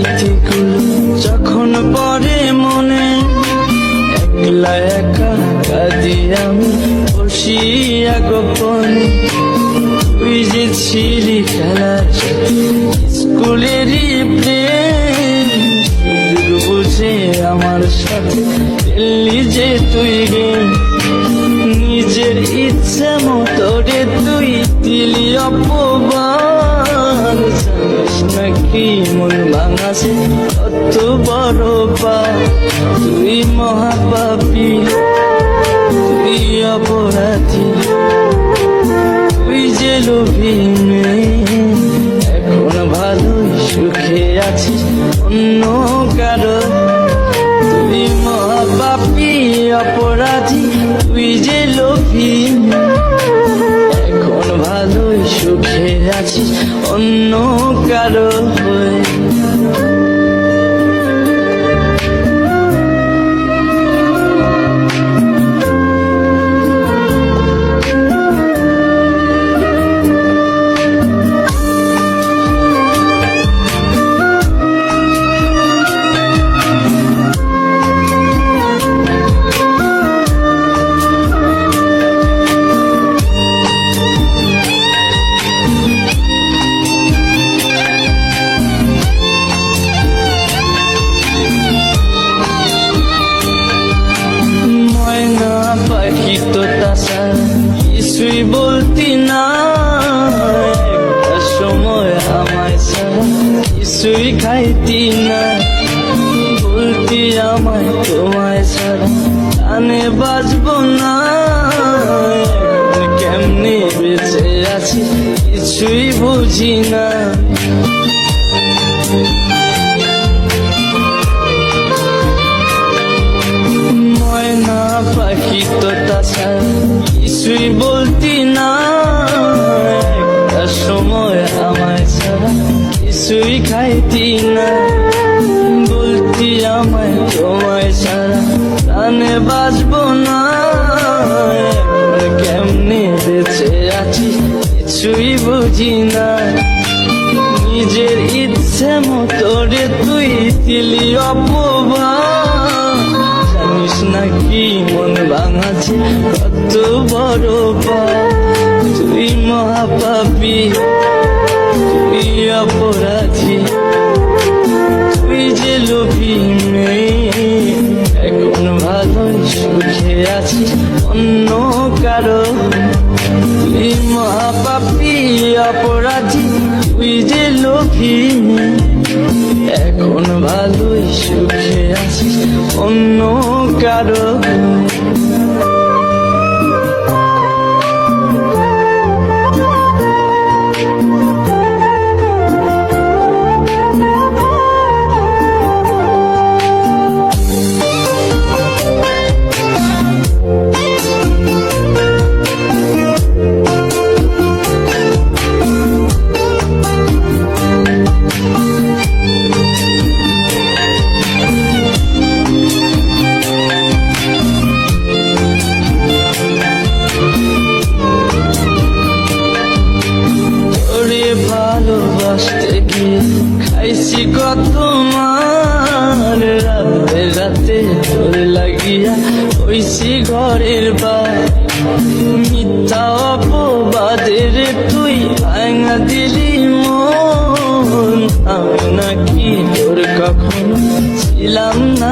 স্মৃতিগুলো যখন পড়ে মনে, একলা একা কাঁদি আমি বসিয়া গোপনে। তুই যে ছিলি খেলার স্কুলেরই প্রেম, সুযোগ বুঝে আমার সাথে খেললি যে তুই গেম। নিজের ইচ্ছে মতো রে তুই দিলি অপমান, জানিস নাকি মন ভাঙাছে কত বড় পাপ। তুই মহাপাপী, তুই অপরাধী, তুই যে লোভী মেয়ে। এখন ভালোই সুখে আছিস অন্য কারো। তুই মহাপাপী অপরাধী, তুই যে লোভী, এখন ভালোই সুখে আছিস অন্য কারো হয়ে। কিছুই বলতি না, একটা সময় আমায় ছাড়া কিছুই খাইতি না। বলতি আমায় তোমায় ছাড়া কানে বাজবো না। কেমনে বেঁচে আছি কিছুই বুঝি না। ময়না পাখি তো তাছাড়া কিছুই বলতি না, একটা সময় আমায় ছাড়া কিছুই খাইতি না। বলতি আমায় তোমায় ছাড়া কানে বাজবো না। কেমনে বেঁচে আছি কিছুই বুঝি না। নিজের ইচ্ছে মতো রে তুই দিলি অপমান, জানিস নাকি মন ভাঙাছে কত বড় পাপ। তুই মহাপাপী, তুই অপরাধী, তুই যে লোভী মেয়ে। এখন ভালোই সুখে আছিস অন্য কারো। তুই মহাপাপী অপরাধী, তুই যে লোভী, এখন ভালোই সুখে আছিস অন্য কারো। ভালোবাসতে গিয়ে খাইছি কত মার। রাতে রাতে তোর লাগিয়া হইছি ঘরের বার। মিথ্যা অপবাদের তুই ভাঙা দিলি মন। আমি নাকি তোর কখনো ছিলাম না